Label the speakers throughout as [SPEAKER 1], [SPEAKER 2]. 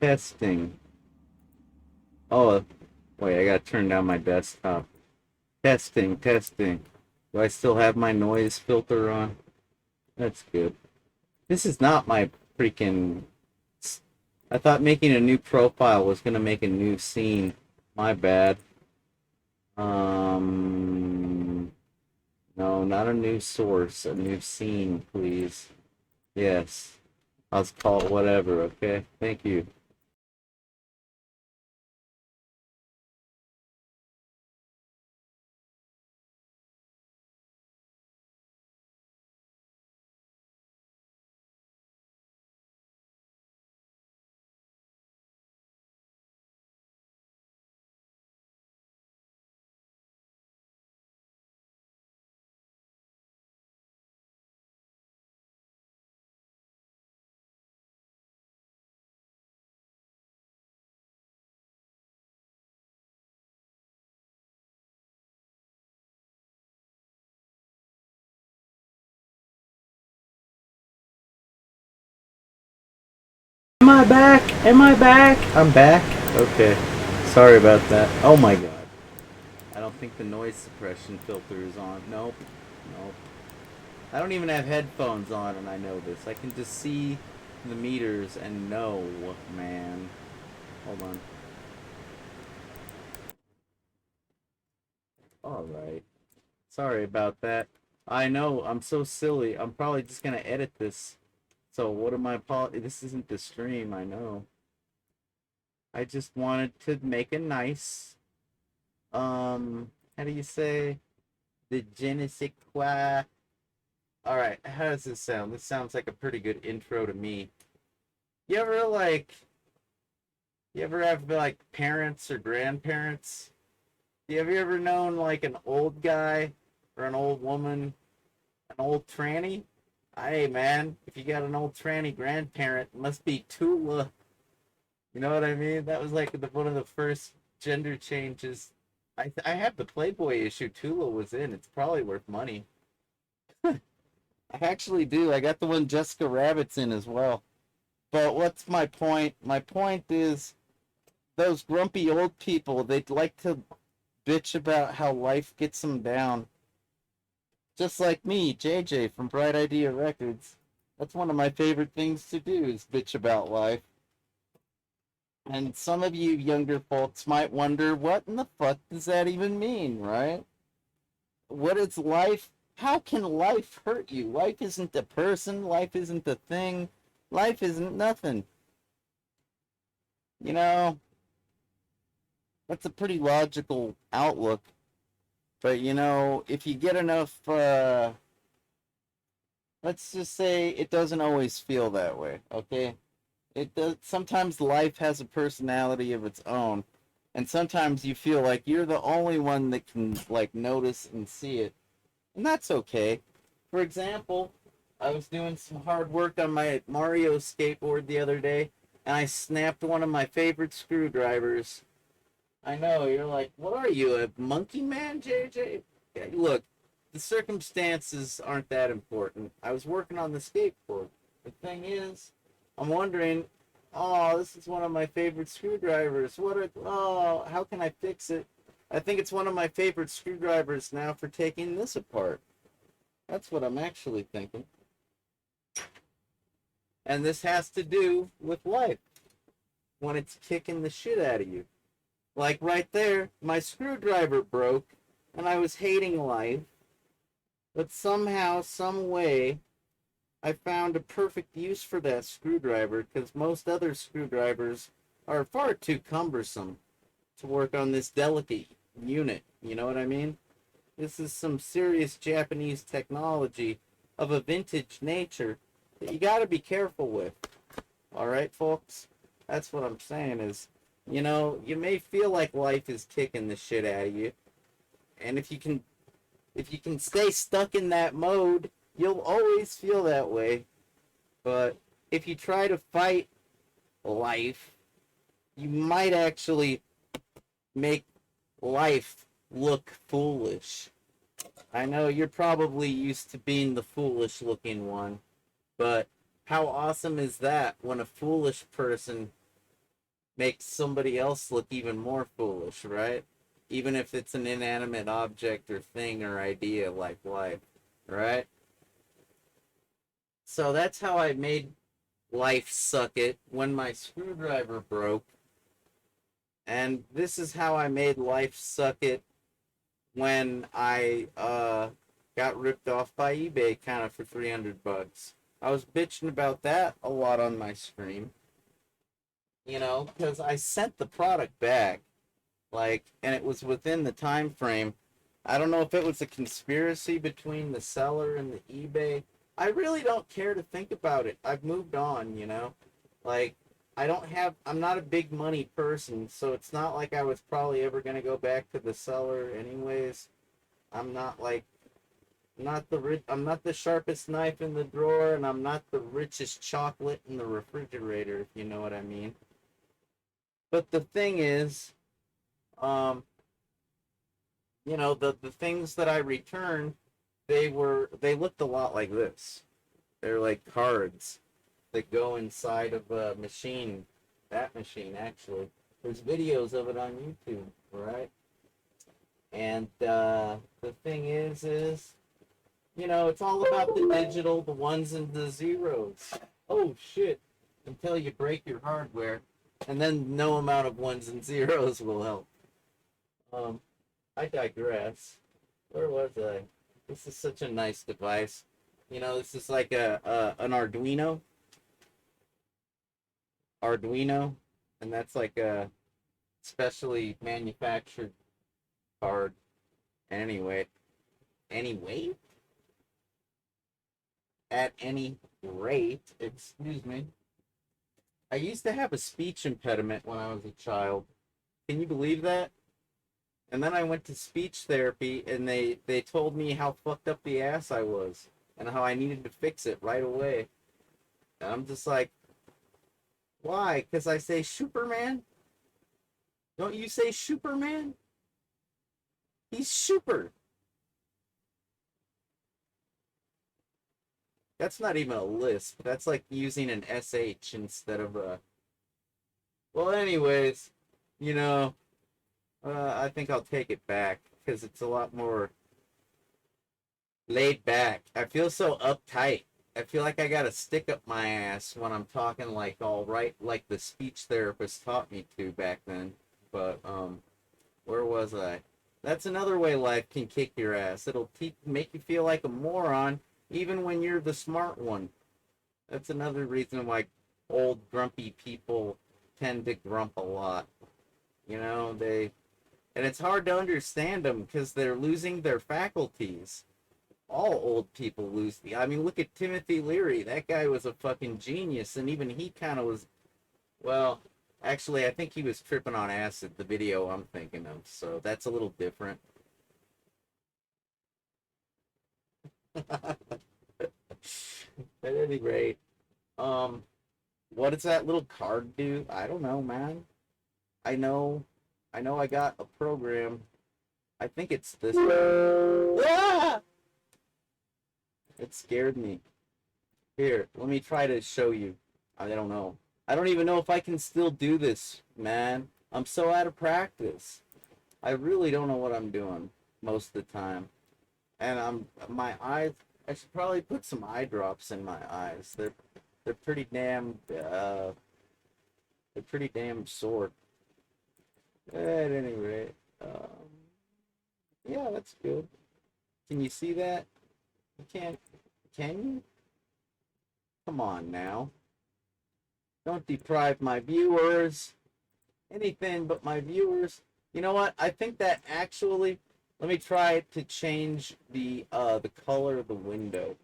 [SPEAKER 1] Testing. Oh, wait, I gotta turn down my desktop. Testing, testing. Do I still have my noise filter on? That's good. This is not my freaking. I thought making a new profile was gonna make a new scene. My bad. No, not a new source, a new scene, please. Yes. I'll call it whatever, okay? Thank you. Am I back? Am I back? I'm back? Okay. Sorry about that. Oh my god. I don't think the noise suppression filter is on. Nope. Nope. I don't even have headphones on and I know this. I can just see the meters and know, man. Hold on. Alright. Sorry about that. I know, I'm so silly. I'm probably just gonna edit this. So what am I this isn't the stream, I know. I just wanted to make a nice how do you say the je ne sais quoi? Alright, how does this sound? This sounds like a pretty good intro to me. You ever like you ever have like parents or grandparents? Have you ever known like an old guy or an old woman, an old tranny? Hey man, if you got an old tranny grandparent, it must be Tula. You know what I mean? That was like one of the first gender changes. I have the Playboy issue Tula was in. It's probably worth money. I actually do. I got the one Jessica Rabbit's in as well. But what's my point? My point is those grumpy old people, they'd like to bitch about how life gets them down. Just like me, JJ from Bright Idea Records. That's one of my favorite things to do is bitch about life. And some of you younger folks might wonder, what in the fuck does that even mean, right? What is life? How can life hurt you? Life isn't a person. Life isn't a thing. Life isn't nothing. You know, that's a pretty logical outlook. But, if you get enough, let's just say it doesn't always feel that way, okay? It does. Sometimes life has a personality of its own. And sometimes you feel like you're the only one that can, like, notice and see it. And that's okay. For example, I was doing some hard work on my Mario skateboard the other day, and I snapped one of my favorite screwdrivers. I know, you're like, what are you, a monkey man, JJ? Yeah, look, the circumstances aren't that important. I was working on the skateboard. The thing is, I'm wondering, oh, this is one of my favorite screwdrivers. How can I fix it? I think it's one of my favorite screwdrivers now for taking this apart. That's what I'm actually thinking. And this has to do with life when it's kicking the shit out of you. Like right there, my screwdriver broke and I was hating life, but somehow, some way, I found a perfect use for that screwdriver because most other screwdrivers are far too cumbersome to work on this delicate unit. You know what I mean? This is some serious Japanese technology of a vintage nature that you got to be careful with. All right, folks? That's what I'm saying is, you may feel like life is kicking the shit out of you, and if you can stay stuck in that mode, you'll always feel that way. But if you try to fight life, you might actually make life look foolish. I know you're probably used to being the foolish looking one, but how awesome is that when a foolish person makes somebody else look even more foolish, right? Even if it's an inanimate object or thing or idea like life, right? So that's how I made life suck it when my screwdriver broke. And this is how I made life suck it when I got ripped off by eBay kind of for 300 bucks. I was bitching about that a lot on my stream, you know, because I sent the product back, like, and it was within the time frame. I don't know if it was a conspiracy between the seller and the eBay. I really don't care to think about it. I've moved on, you know. Like, I'm not a big money person, so it's not like I was probably ever going to go back to the seller anyways. I'm not like I'm not the sharpest knife in the drawer, and I'm not the richest chocolate in the refrigerator, if you know what I mean. But the thing is, um, you know, the things that I returned, they looked a lot like this. They're like cards that go inside of a machine. That machine, actually. There's videos of it on YouTube, right? And the thing is, you know, it's all about the digital, the ones and the zeros. Oh shit! Until you break your hardware, and then no amount of ones and zeros will help. Um, I digress. Where was I? This is such a nice device. You know, this is like a an Arduino, and that's like a specially manufactured card. Anyway, anyway, at any rate, excuse me. I used to have a speech impediment when I was a child. Can you believe that? And then I went to speech therapy, and they told me how fucked up the ass I was and how I needed to fix it right away. And I'm just like, why? Because I say Superman? Don't you say Superman? He's super. That's not even a lisp. That's like using an SH instead of a. Well, anyways, you know, I think I'll take it back because it's a lot more laid back. I feel so uptight. I feel like I got a stick up my ass when I'm talking like all right, like the speech therapist taught me to back then. But where was I? That's another way life can kick your ass. It'll make you feel like a moron, even when you're the smart one. That's another reason why old grumpy people tend to grump a lot. You know, and it's hard to understand them because they're losing their faculties. All old people lose the. I mean, look at Timothy Leary. That guy was a fucking genius, and even he kind of was. Well, actually, I think he was tripping on acid. The video I'm thinking of, so that's a little different. At any rate, um, what does that little card do? I don't know, man. I know, I know. I got a program. I think it's this one. Ah! It scared me. Here, let me try to show you. I don't know. I don't even know if I can still do this, man. I'm so out of practice. I really don't know what I'm doing most of the time. And my eyes. I should probably put some eye drops in my eyes. They're pretty damn they're pretty damn sore. At any rate, yeah, that's good. Can you see that? You can't. Can you? Come on now. Don't deprive my viewers. Anything but my viewers. You know what? I think that actually, let me try to change the color of the window.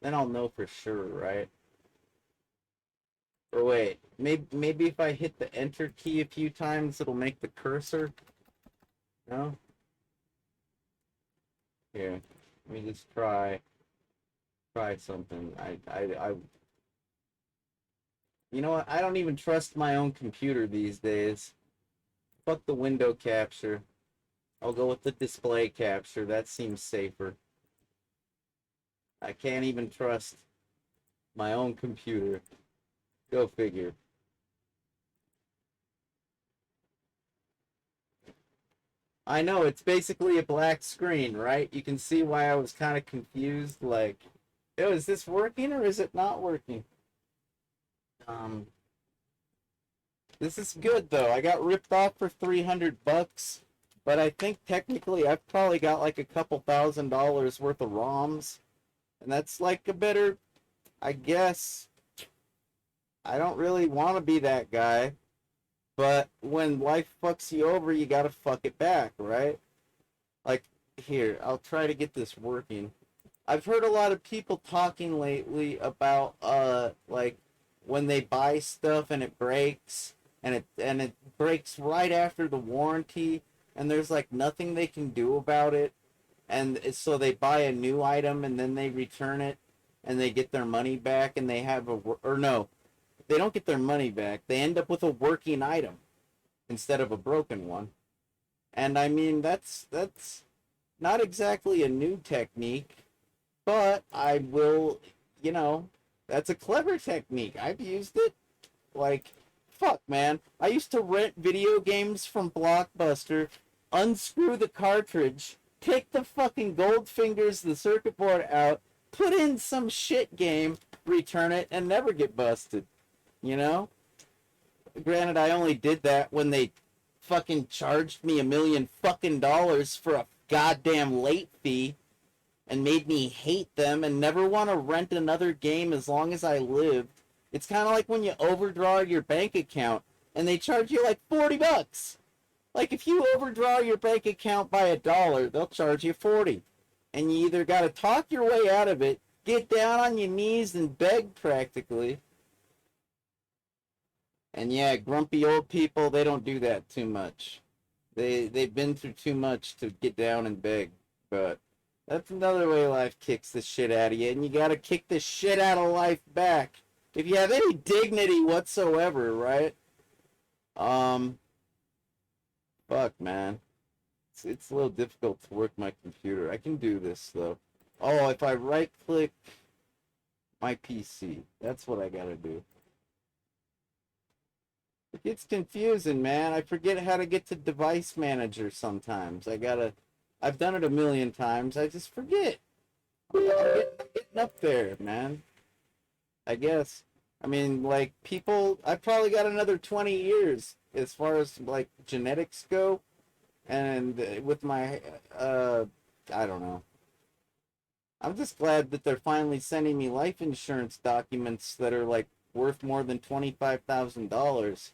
[SPEAKER 1] Then I'll know for sure, right? Or wait, maybe if I hit the enter key a few times, it'll make the cursor. No? Here, let me just try something. You know what? I don't even trust my own computer these days. Fuck the window capture. I'll go with the display capture. That seems safer. I can't even trust my own computer. Go figure. I know, it's basically a black screen, right? You can see why I was kind of confused, like, oh, is this working or is it not working? Um, this is good though. I got ripped off for 300 bucks, but I think technically I've probably got like a couple $1,000 worth of ROMs, and that's like a better, I guess. I don't really want to be that guy, but when life fucks you over, you gotta fuck it back, right? Like, here, I'll try to get this working. I've heard a lot of people talking lately about like when they buy stuff and it breaks and it breaks right after the warranty and there's like nothing they can do about it, and so they buy a new item and then they return it and they get their money back and they have a, or no, they don't get their money back. They end up with a working item instead of a broken one. And I mean that's not exactly a new technique, but I will, you know, that's a clever technique. I've used it. Like, fuck, man. I used to rent video games from Blockbuster, unscrew the cartridge, take the fucking gold fingers, the circuit board out, put in some shit game, return it, and never get busted. You know? Granted, I only did that when they fucking charged me $1,000,000 for a goddamn late fee and made me hate them and never want to rent another game as long as I lived. It's kind of like when you overdraw your bank account and they charge you like 40 bucks. Like if you overdraw your bank account by $1, they'll charge you 40. And you either got to talk your way out of it, get down on your knees and beg practically. And yeah, grumpy old people, they don't do that too much. They've been through too much to get down and beg, but that's another way life kicks the shit out of you, and you gotta kick the shit out of life back. If you have any dignity whatsoever, right? Fuck, man. It's a little difficult to work my computer. I can do this, though. Oh, if I right-click my PC, that's what I gotta do. It gets confusing, man. I forget how to get to device manager sometimes. I've done it a million times. I just forget. I'm getting up there, man. I guess. I mean, like, people, I probably got another 20 years as far as, like, genetics go. And with my, I don't know. I'm just glad that they're finally sending me life insurance documents that are, like, worth more than $25,000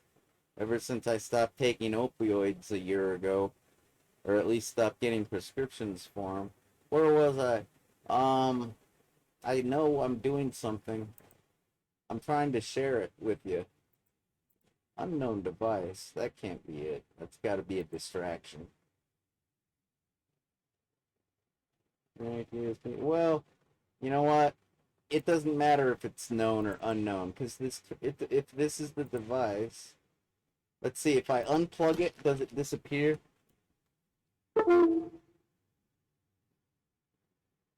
[SPEAKER 1] ever since I stopped taking opioids a year ago. Or at least stopped getting prescriptions for them. Where was I? I know I'm doing something. I'm trying to share it with you. Unknown device. That can't be it. That's got to be a distraction. Well, you know what? It doesn't matter if it's known or unknown, because if this is the device, let's see. If I unplug it, does it disappear?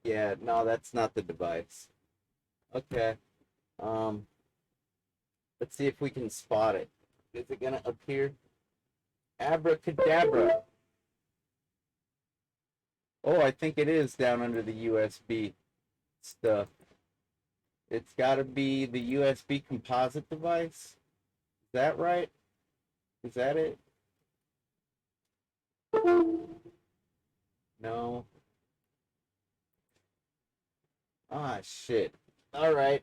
[SPEAKER 1] Yeah, no, that's not the device. Okay. Um, let's see if we can spot it. Is it gonna appear? Abracadabra. Oh, I think it is down under the USB stuff. It's gotta be the USB composite device. Is that right? Is that it? No. Ah, shit. Alright.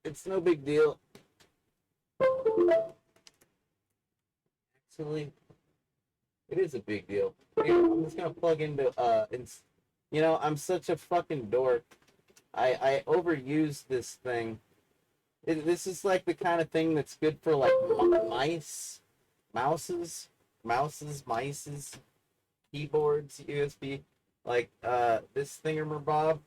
[SPEAKER 1] It's no big deal. Actually, it is a big deal. Here, I'm just gonna plug into, you know, I'm such a fucking dork. I overuse this thing. This is like the kind of thing that's good for, like, mices, keyboards, USB. Like, this thingamabob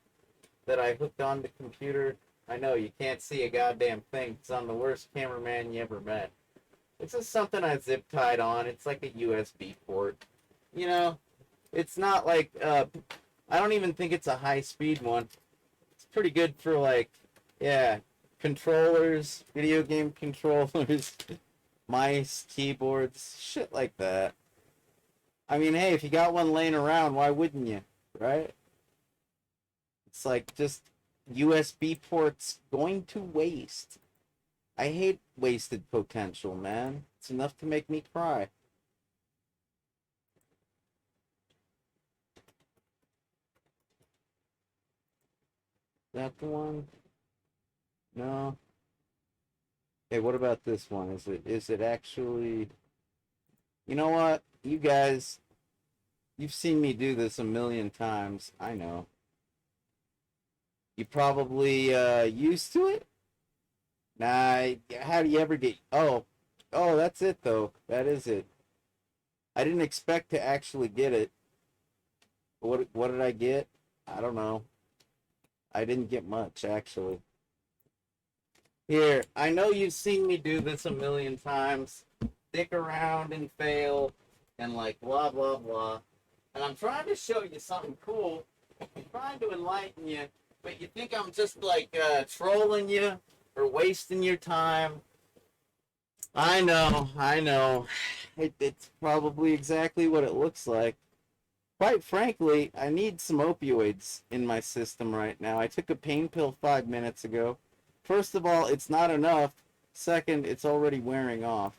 [SPEAKER 1] that I hooked on the computer. I know you can't see a goddamn thing. It's on the worst cameraman you ever met. It's just something I zip tied on. It's like a USB port. You know, it's not like, I don't even think it's a high speed one. It's pretty good for, like, yeah, controllers, video game controllers, mice, keyboards, shit like that. I mean, hey, if you got one laying around, why wouldn't you? Right? It's like just USB ports going to waste. I hate wasted potential, man. It's enough to make me cry. That the one? No. Hey, what about this one? Is it actually? You know what? You guys, you've seen me do this a million times. I know. You probably used to it? Nah, how do you ever get? Oh, that's it though. That is it. I didn't expect to actually get it. What did I get? I don't know. I didn't get much actually. Here, I know you've seen me do this a million times. Stick around and fail and like blah blah blah. And I'm trying to show you something cool. I'm trying to enlighten you, but you think I'm just like trolling you or wasting your time. I know, I know. It's probably exactly what it looks like. Quite frankly, I need some opioids in my system right now. I took a pain pill 5 minutes ago. First of all, it's not enough. Second, it's already wearing off.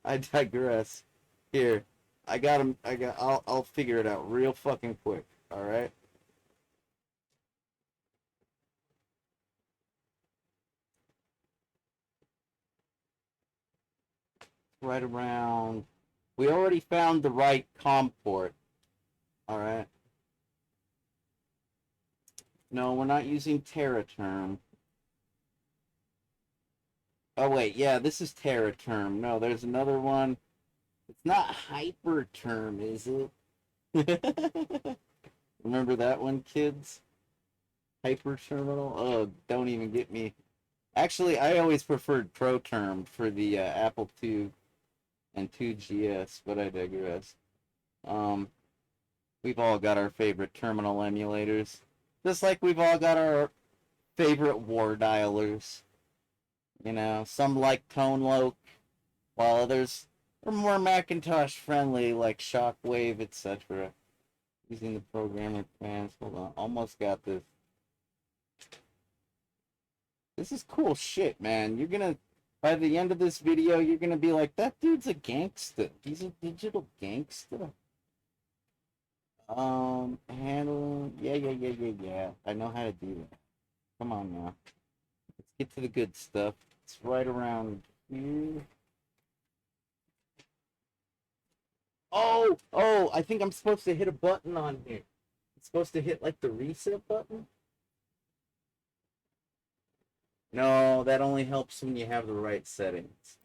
[SPEAKER 1] I digress. Here, I got him. I'll figure it out real fucking quick. All right. Right around. We already found the right COM port. All right. No, we're not using TerraTerm. Oh wait, yeah, this is TerraTerm. No, there's another one. It's not HyperTerm, is it? Remember that one, kids? Hyperterminal? Oh, don't even get me. Actually, I always preferred ProTerm for the Apple II and 2GS, but I digress. Um, we've all got our favorite terminal emulators, just like we've all got our favorite war dialers. You know, some like ToneLoke, while others are more Macintosh friendly, like Shockwave, etc. Using the programmer commands. Hold on, almost got this. This is cool shit, man. You're gonna, by the end of this video, you're gonna be like, that dude's a gangster. He's a digital gangster. Handling, yeah. I know how to do that. Come on now. Let's get to the good stuff. It's right around here. Oh, I think I'm supposed to hit a button on here. It's supposed to hit like the reset button. No, that only helps when you have the right settings.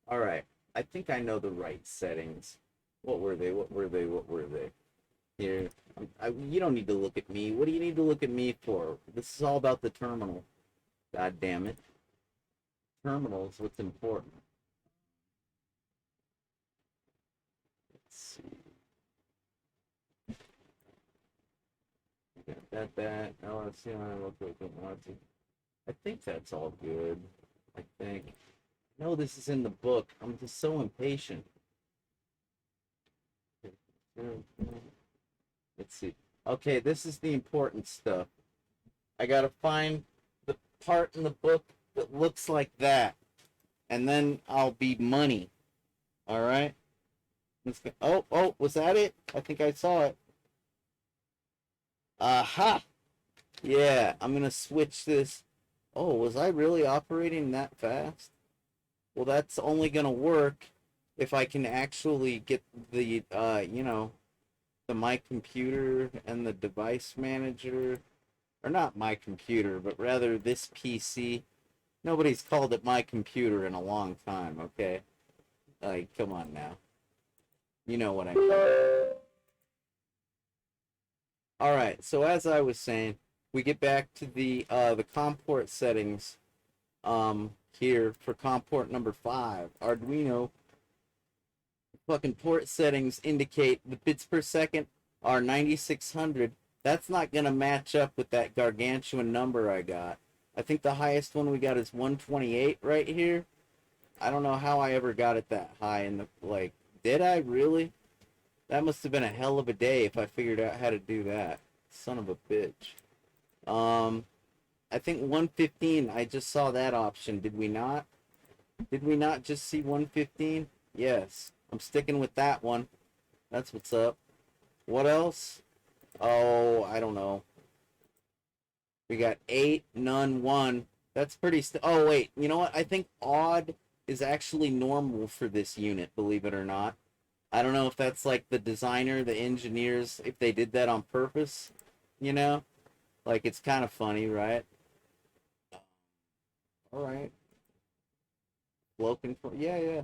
[SPEAKER 1] All right. I think I know the right settings. What were they? Here. You don't need to look at me. What do you need to look at me for? This is all about the terminal. God damn it. Terminal is what's important. Let's see. That. Oh, let's see. I think that's all good. I think. No, this is in the book. I'm just so impatient. Let's see. Okay, this is the important stuff. I gotta find the part in the book that looks like that. And then I'll be money. Alright? Oh, was that it? I think I saw it. Aha! Yeah, I'm gonna switch this. Oh, was I really operating that fast? Well, that's only gonna work if I can actually get the, the my computer and the device manager, or not my computer, but rather this PC. Nobody's called it my computer in a long time, okay? Like, come on now. You know what I mean. Alright, so as I was saying, we get back to the COM port settings here for COM port number 5. Arduino fucking port settings indicate the bits per second are 9600. That's not gonna match up with that gargantuan number I got. I think the highest one we got is 128 right here. I don't know how I ever got it that high in the, like, did I really? That must have been a hell of a day if I figured out how to do that. Son of a bitch. Um, I think 115, I just saw that option. Did we not? Did we not just see 115? Yes. I'm sticking with that one. That's what's up. What else? Oh, I don't know. We got 8, none, 1. That's pretty oh, wait. You know what? I think odd is actually normal for this unit, believe it or not. I don't know if that's like the designer, the engineers, if they did that on purpose, you know? Like, it's kind of funny, right? All right. Flow control. Yeah, yeah.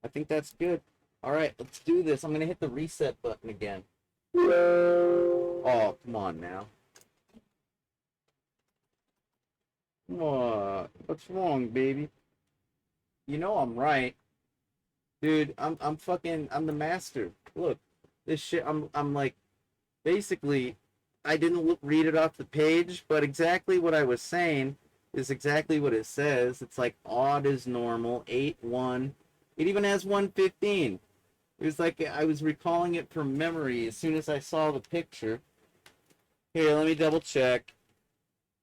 [SPEAKER 1] I think that's good. All right, let's do this. I'm going to hit the reset button again. Oh, come on now. What? What's wrong, baby? You know I'm right. Dude, I'm the master. Look, this shit, I'm like, basically, I didn't read it off the page, but exactly what I was saying is exactly what it says. It's like odd is normal, 8, 1. It even has 115. It was like I was recalling it from memory as soon as I saw the picture. Here, let me double check.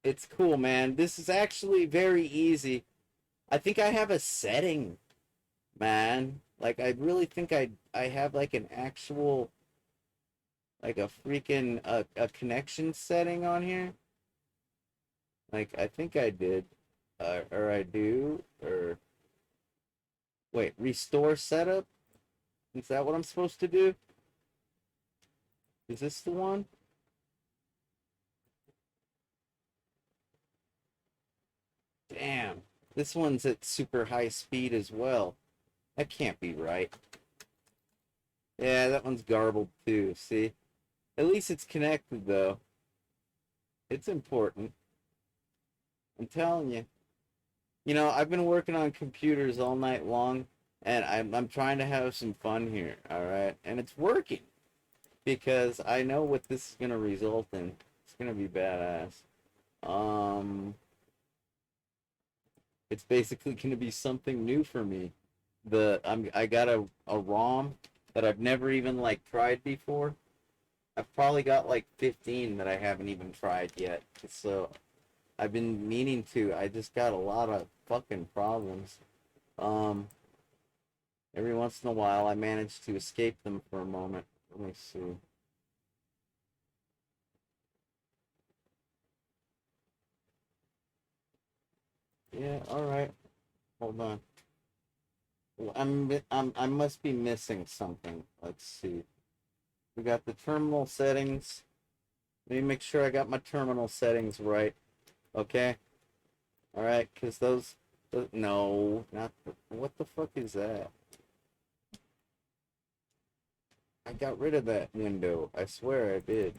[SPEAKER 1] It's cool, man. This is actually very easy. I think I have a setting, man. Like, I really think I have like an actual, like a freaking a connection setting on here. Like, I think I did, or I do, or wait, restore setup. Is that what I'm supposed to do? Is this the one? Damn, this one's at super high speed as well. That can't be right. Yeah, that one's garbled too, see? At least it's connected though. It's important. I'm telling you. You know, I've been working on computers all night long, and I'm trying to have some fun here, all right? And it's working because I know what this is gonna result in. It's gonna be badass. Um, it's basically gonna be something new for me. I got a ROM that I've never even like tried before. I've probably got like 15 that I haven't even tried yet. So I've been meaning to. I just got a lot of fucking problems. Um, every once in a while, I manage to escape them for a moment. Let me see. Yeah, all right. Hold on. I must be missing something. Let's see. We got the terminal settings. Let me make sure I got my terminal settings right. Okay. All right, because no, not what the fuck is that? I got rid of that window. I swear I did.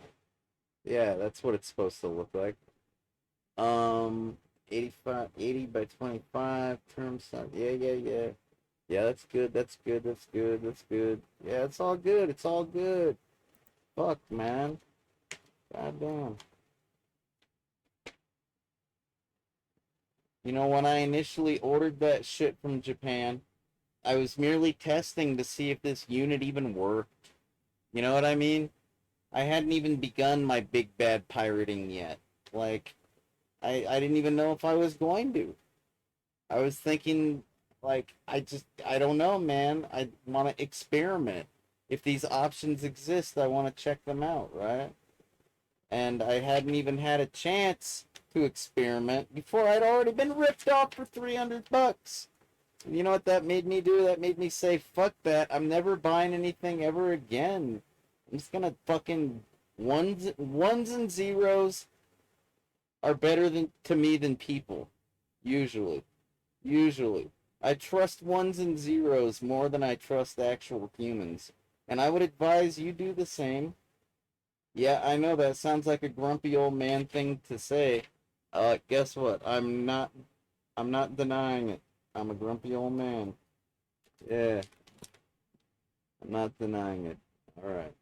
[SPEAKER 1] Yeah, that's what it's supposed to look like. 85, 80 by 25, term size. Yeah, yeah, yeah. Yeah, that's good. That's good. That's good. That's good. Yeah, it's all good. It's all good. Fuck, man. God damn. You know, when I initially ordered that shit from Japan, I was merely testing to see if this unit even worked. You know what I mean? I hadn't even begun my big bad pirating yet. Like, I didn't even know if I was going to. I was thinking, like, I don't know, man. I want to experiment. If these options exist, I want to check them out, right? And I hadn't even had a chance to experiment before I'd already been ripped off for 300 bucks. You know what that made me do? That made me say, fuck that. I'm never buying anything ever again. I'm just gonna fucking ones and zeros are better than to me than people. Usually. Usually. I trust ones and zeros more than I trust actual humans. And I would advise you do the same. Yeah, I know that sounds like a grumpy old man thing to say. Guess what? I'm not denying it. I'm a grumpy old man. Yeah, I'm not denying it. Alright.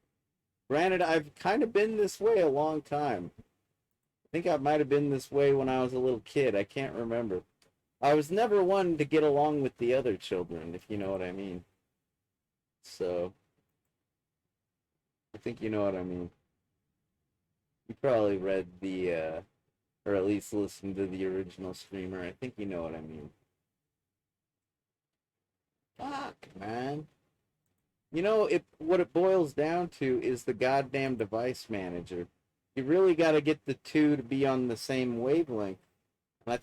[SPEAKER 1] Granted, I've kind of been this way a long time. I think I might have been this way when I was a little kid. I can't remember. I was never one to get along with the other children, if you know what I mean. So, I think you know what I mean. You probably read the, or at least listened to the original streamer. I think you know what I mean. Fuck, man. You know, what it boils down to is the goddamn device manager. You really got to get the two to be on the same wavelength. And I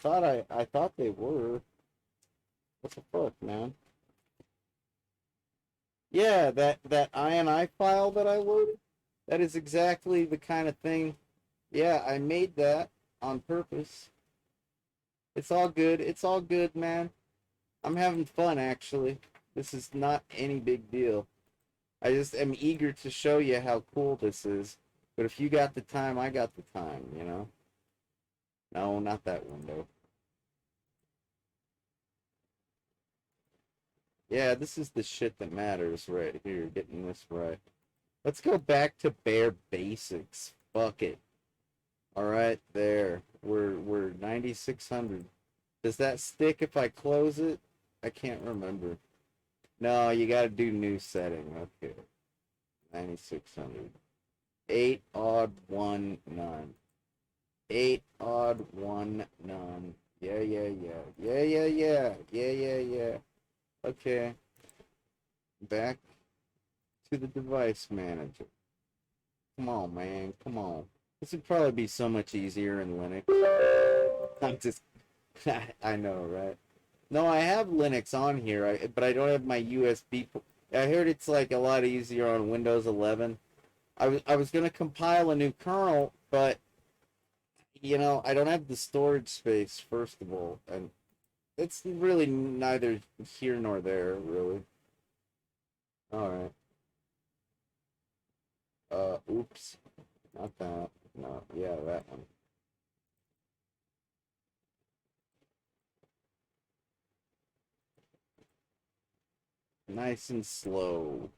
[SPEAKER 1] thought they were. What the fuck, man? Yeah, that INI file that I loaded, that is exactly the kind of thing. Yeah, I made that on purpose. It's all good. It's all good, man. I'm having fun, actually. This is not any big deal. I just am eager to show you how cool this is. But if you got the time, I got the time, you know? No, not that window. Yeah, this is the shit that matters right here, getting this right. Let's go back to bare basics. Fuck it. Alright, there. We're 9600. Does that stick if I close it? I can't remember. No, you gotta do new setting. Okay. 9600. 8 odd 1 none. 8 odd 1 none. Yeah, yeah, yeah. Yeah, yeah, yeah. Yeah, yeah, yeah. Okay. Back to the device manager. Come on, man. Come on. This would probably be so much easier in Linux. I'm just... I know, right? No, I have Linux on here, but I don't have my USB. I heard it's like a lot easier on Windows 11. I was gonna compile a new kernel, but you know I don't have the storage space first of all, and it's really neither here nor there, really. All right. Oops, not that. No, yeah, that one. Nice and slow.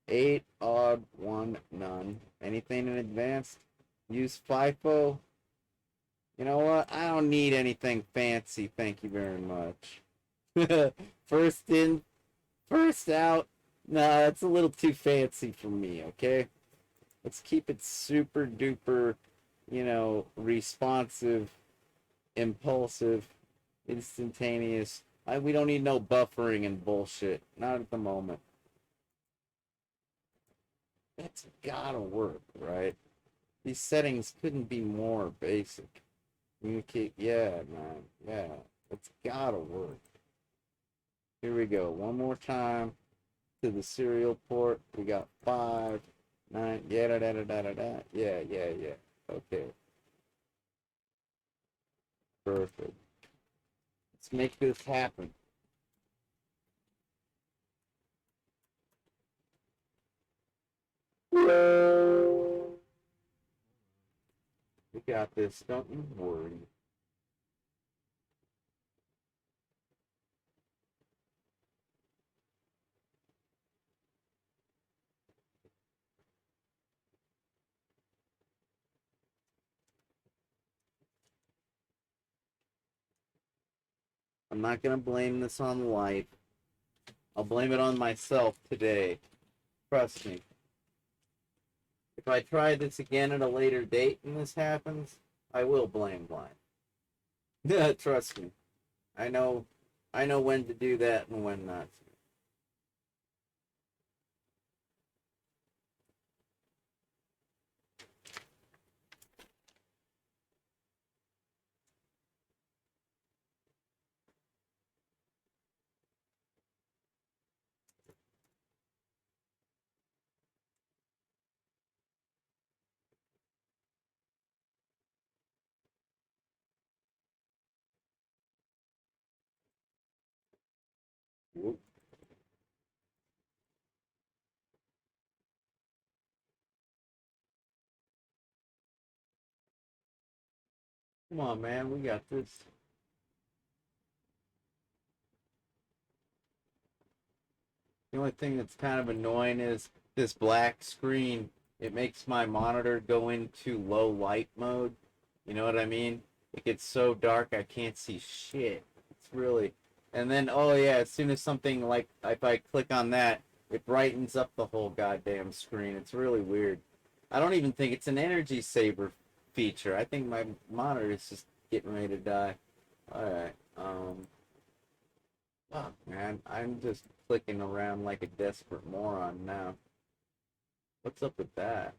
[SPEAKER 1] 8 odd 1 none. Anything in advanced? Use FIFO. You know what? I don't need anything fancy. Thank you very much. First in, first out. Nah, that's a little too fancy for me, okay? Let's keep it super duper, responsive, impulsive, instantaneous. We don't need no buffering and bullshit. Not at the moment. That's gotta work, right? These settings couldn't be more basic. Communicate, yeah, man, yeah. It's gotta work. Here we go. One more time to the serial port. We got 5, 9, yeah, da da da da da da. Yeah, yeah, yeah. Okay, perfect. Let's make this happen. We got this. Don't you worry. I'm not gonna blame this on life. I'll blame it on myself today. Trust me. If I try this again at a later date and this happens, I will blame life. Trust me. I know I know when to do that and when not to. Come on, man, we got this. The only thing that's kind of annoying is this black screen. It makes my monitor go into low light mode. You know what I mean? It gets so dark I can't see shit. It's really. And then, oh yeah, as soon as something like if I click on that, It brightens up the whole goddamn screen. It's really weird. I don't even think it's an energy saver feature. I think my monitor is just getting ready to die. Alright, fuck, man. I'm just clicking around like a desperate moron now. What's up with that?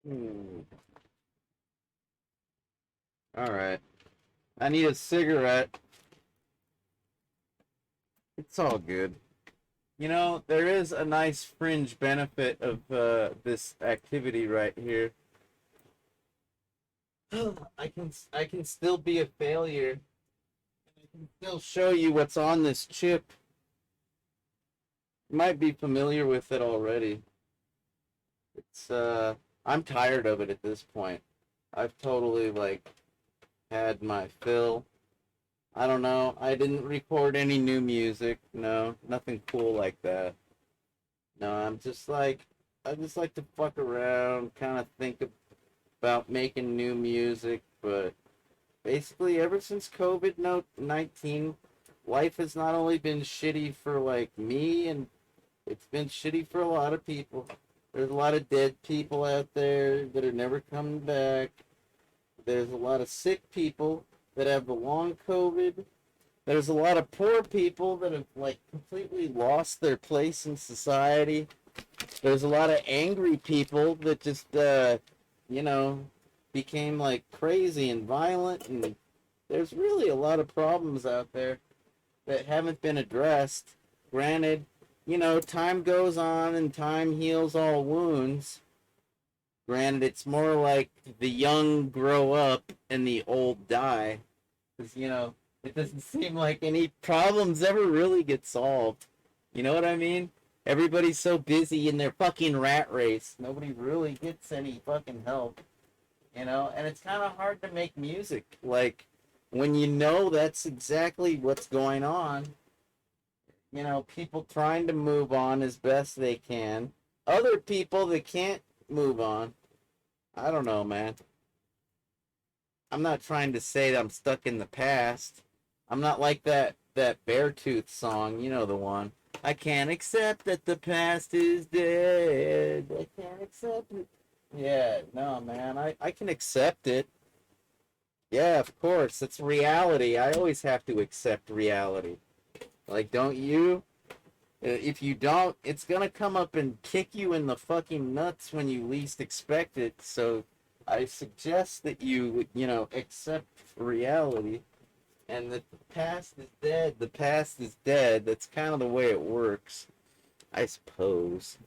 [SPEAKER 1] Hmm. Alright. I need a cigarette. It's all good. You know, there is a nice fringe benefit of this activity right here. I can still be a failure. I can still show you what's on this chip. You might be familiar with it already. It's I'm tired of it at this point. I've totally like had my fill. I don't know. I didn't record any new music. No, nothing cool like that. No, I just like to fuck around, kind of think about making new music, but basically ever since COVID-19, life has not only been shitty for like me, and it's been shitty for a lot of people. There's a lot of dead people out there that are never coming back. There's a lot of sick people that have the long COVID. There's a lot of poor people that have like completely lost their place in society. There's a lot of angry people that just you know, became like crazy and violent, and there's really a lot of problems out there that haven't been addressed. Granted, you know, time goes on and time heals all wounds. Granted, it's more like the young grow up and the old die. Because, you know, it doesn't seem like any problems ever really get solved. You know what I mean? Everybody's so busy in their fucking rat race. Nobody really gets any fucking help. You know? And it's kind of hard to make music. Like, when you know that's exactly what's going on, you know, people trying to move on as best they can. Other people that can't move on. I don't know, man. I'm not trying to say that I'm stuck in the past. I'm not like that Beartooth song, you know the one. I can't accept that the past is dead. I can't accept it. Yeah, no, man. I can accept it. Yeah, of course. It's reality. I always have to accept reality. Like, don't you? If you don't, it's gonna come up and kick you in the fucking nuts when you least expect it. So I suggest that you know, accept reality, and that the past is dead. The past is dead. That's kind of the way it works, I suppose.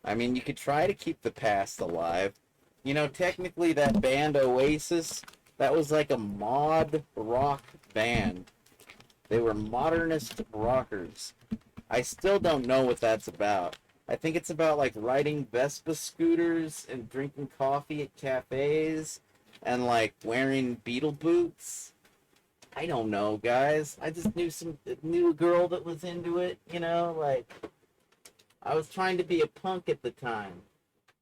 [SPEAKER 1] I mean, you could try to keep the past alive. You know, technically that band Oasis, that was like a mod rock band. They were modernist rockers. I still don't know what that's about. I think it's about like riding Vespa scooters and drinking coffee at cafes and like wearing Beetle boots. I don't know, guys. I just knew a girl that was into it, you know, like I was trying to be a punk at the time,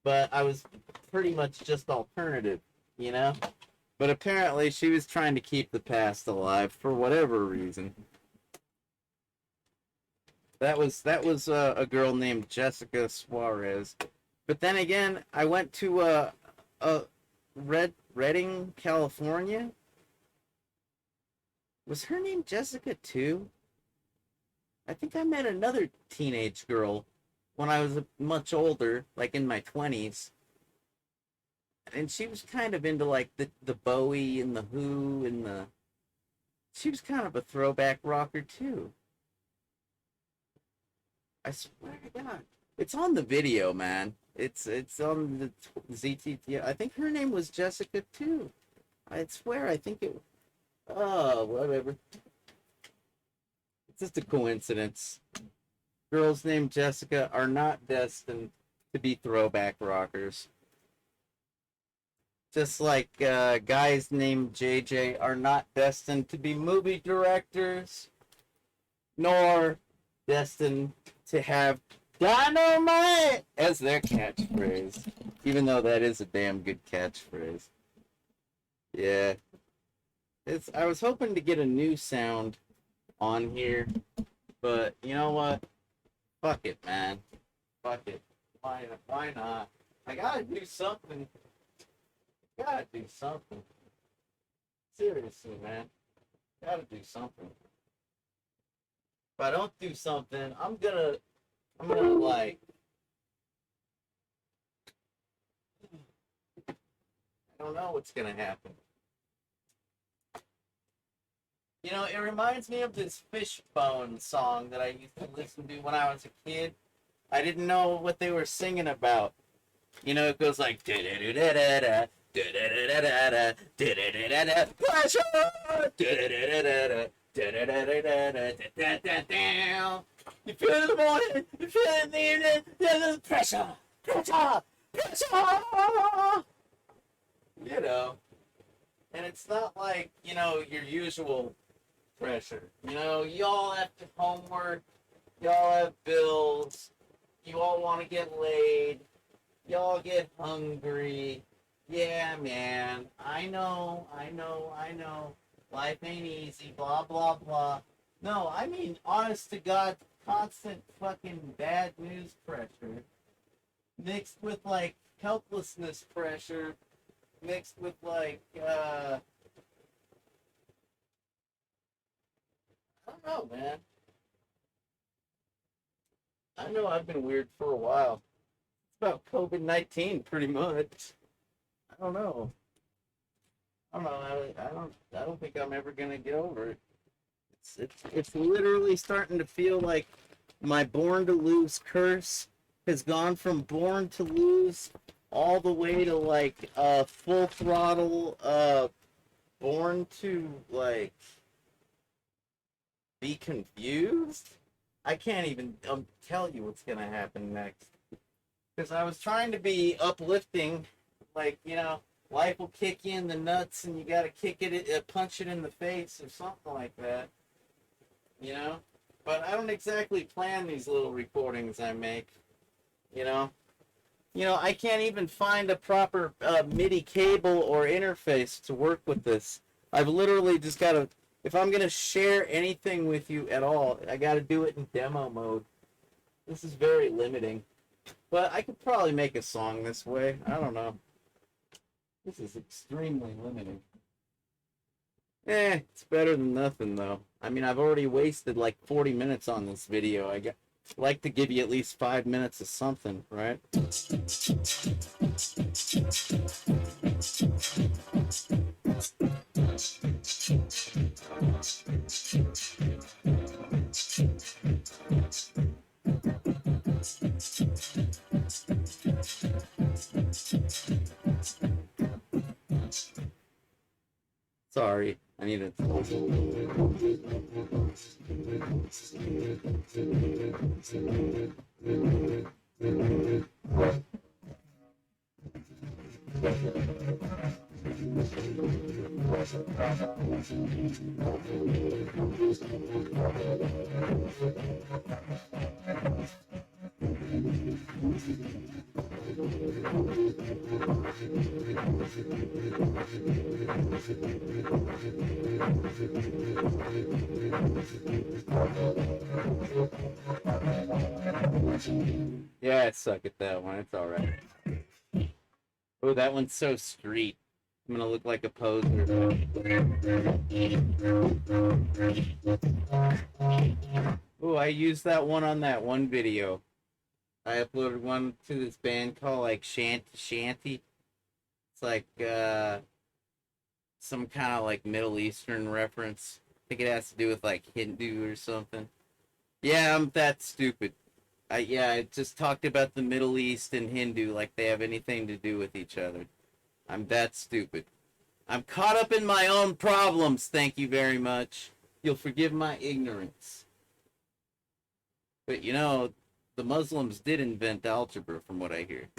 [SPEAKER 1] but I was pretty much just alternative, you know? But apparently she was trying to keep the past alive for whatever reason. That was a girl named Jessica Suarez. But then again, I went to Redding, California. Was her name Jessica too? I think I met another teenage girl when I was much older, like in my 20s. And she was kind of into like the Bowie and the Who and the she was kind of a throwback rocker too. I swear to God. It's on the video, man. It's on the ZTT. I think her name was Jessica too. I swear, I think it. Oh, whatever. It's just a coincidence. Girls named Jessica are not destined to be throwback rockers. Just like guys named JJ are not destined to be movie directors, nor destined to have dynamite as their catchphrase. Even though that is a damn good catchphrase. Yeah. I was hoping to get a new sound on here, but you know what? Fuck it, man. Fuck it. Why not? I gotta do something. Gotta do something. Seriously, man. Gotta do something. If I don't do something, I'm gonna like, I don't know what's gonna happen. You know, it reminds me of this Fishbone song that I used to listen to when I was a kid. I didn't know what they were singing about. You know, it goes like da-da-da-da-da, da-da-da-da-da, da-da-da-da-da, pressure, da-da-da-da-da, da-da-da-da-da, you feel it in the morning, you feel it in the evening, there's pressure, pressure, pressure. You know, and it's not like, you know, your usual pressure. You know, y'all have to homework, y'all have bills, you all want to get laid, y'all get hungry. Yeah, man, I know. Life ain't easy, blah, blah, blah. No, I mean, honest to God, constant fucking bad news pressure mixed with, like, helplessness pressure mixed with, like, I don't know, man. I know I've been weird for a while. It's about COVID-19, pretty much. I don't know. I don't know. I don't think I'm ever gonna get over it. It's literally starting to feel like my born to lose curse has gone from born to lose all the way to like full throttle born to like be confused. I can't even tell you what's gonna happen next because I was trying to be uplifting, like, you know, life will kick you in the nuts and you gotta kick it, punch it in the face or something like that, you know. But I don't exactly plan these little recordings I make, you know. I can't even find a proper MIDI cable or interface to work with this. I've literally just got to, if I'm going to share anything with you at all, I got to do it in demo mode. This is very limiting. But I could probably make a song this way. I don't know. This is extremely limiting. It's better than nothing, though. I mean, I've already wasted like 40 minutes on this video. I'd like to give you at least 5 minutes of something, right? Sorry, I need it. Yeah, I suck at that one. It's alright. Oh, that one's so street. I'm gonna look like a poser. Oh, I used that one on that one video. I uploaded one to this band called like Shanty. It's like some kind of like Middle Eastern reference. I think it has to do with like Hindu or something. Yeah, I'm that stupid. Yeah, I just talked about the Middle East and Hindu like they have anything to do with each other. I'm that stupid. I'm caught up in my own problems, thank you very much. You'll forgive my ignorance. But you know, the Muslims did invent algebra, from what I hear.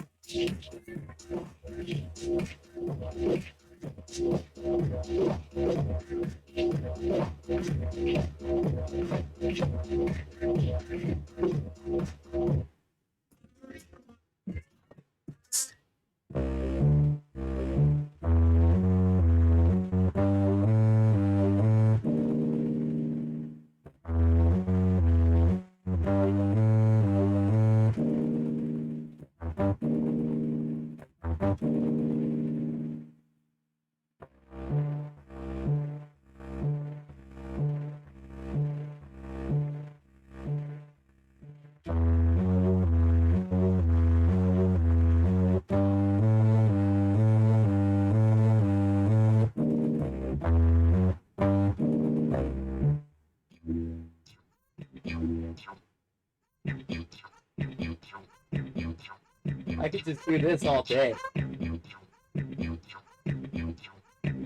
[SPEAKER 1] I could just do this all day. I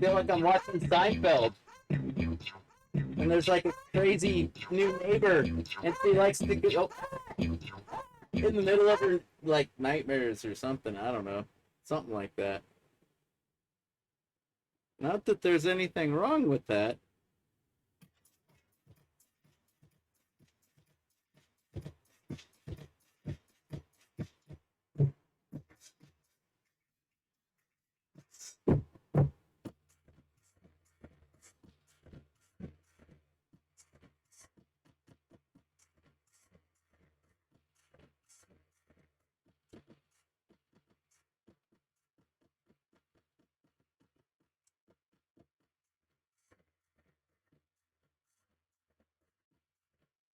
[SPEAKER 1] feel like I'm watching Seinfeld. And there's like a crazy new neighbor, and she likes to go in the middle of her like nightmares or something. I don't know, something like that. Not that there's anything wrong with that.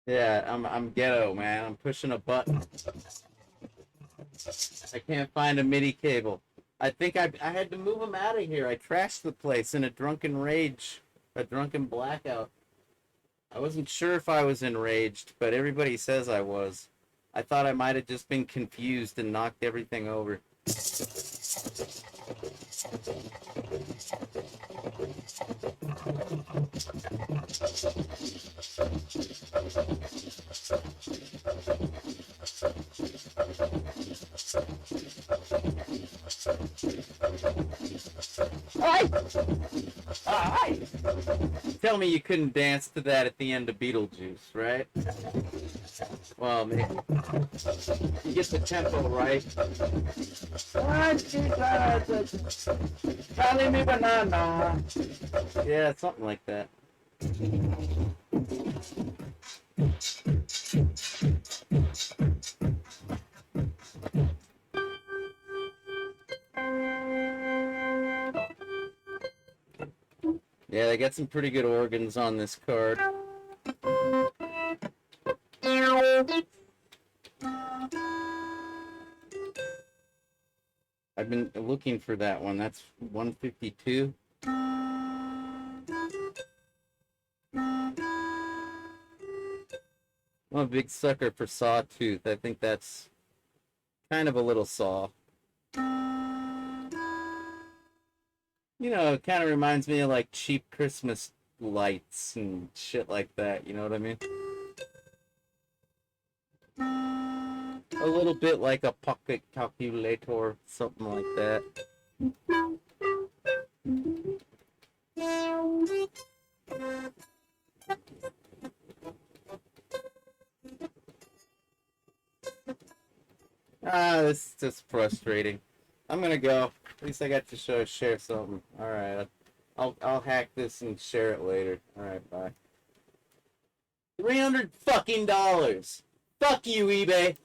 [SPEAKER 1] Yeah, I'm ghetto, man. I'm pushing a button. I can't find a MIDI cable. I think I had to move them out of here. I trashed the place in a drunken rage, a drunken blackout. I wasn't sure if I was enraged, but everybody says I was. I thought I might have just been confused and knocked everything over. Hi! Hi! Tell me you couldn't dance to that at the end of Beetlejuice, right? Well, maybe. You get the tempo right. Calling me banana. Yeah, something like that. Yeah, they got some pretty good organs on this card. I've been looking for that one. That's 152. I'm a big sucker for Sawtooth. I think that's kind of a little saw. You know, it kind of reminds me of like cheap Christmas lights and shit like that. You know what I mean? A little bit like a pocket calculator, something like that. This is just frustrating. I'm gonna go. At least I got to share something. All right, I'll hack this and share it later. All right, bye. $300 fucking dollars. Fuck you, eBay.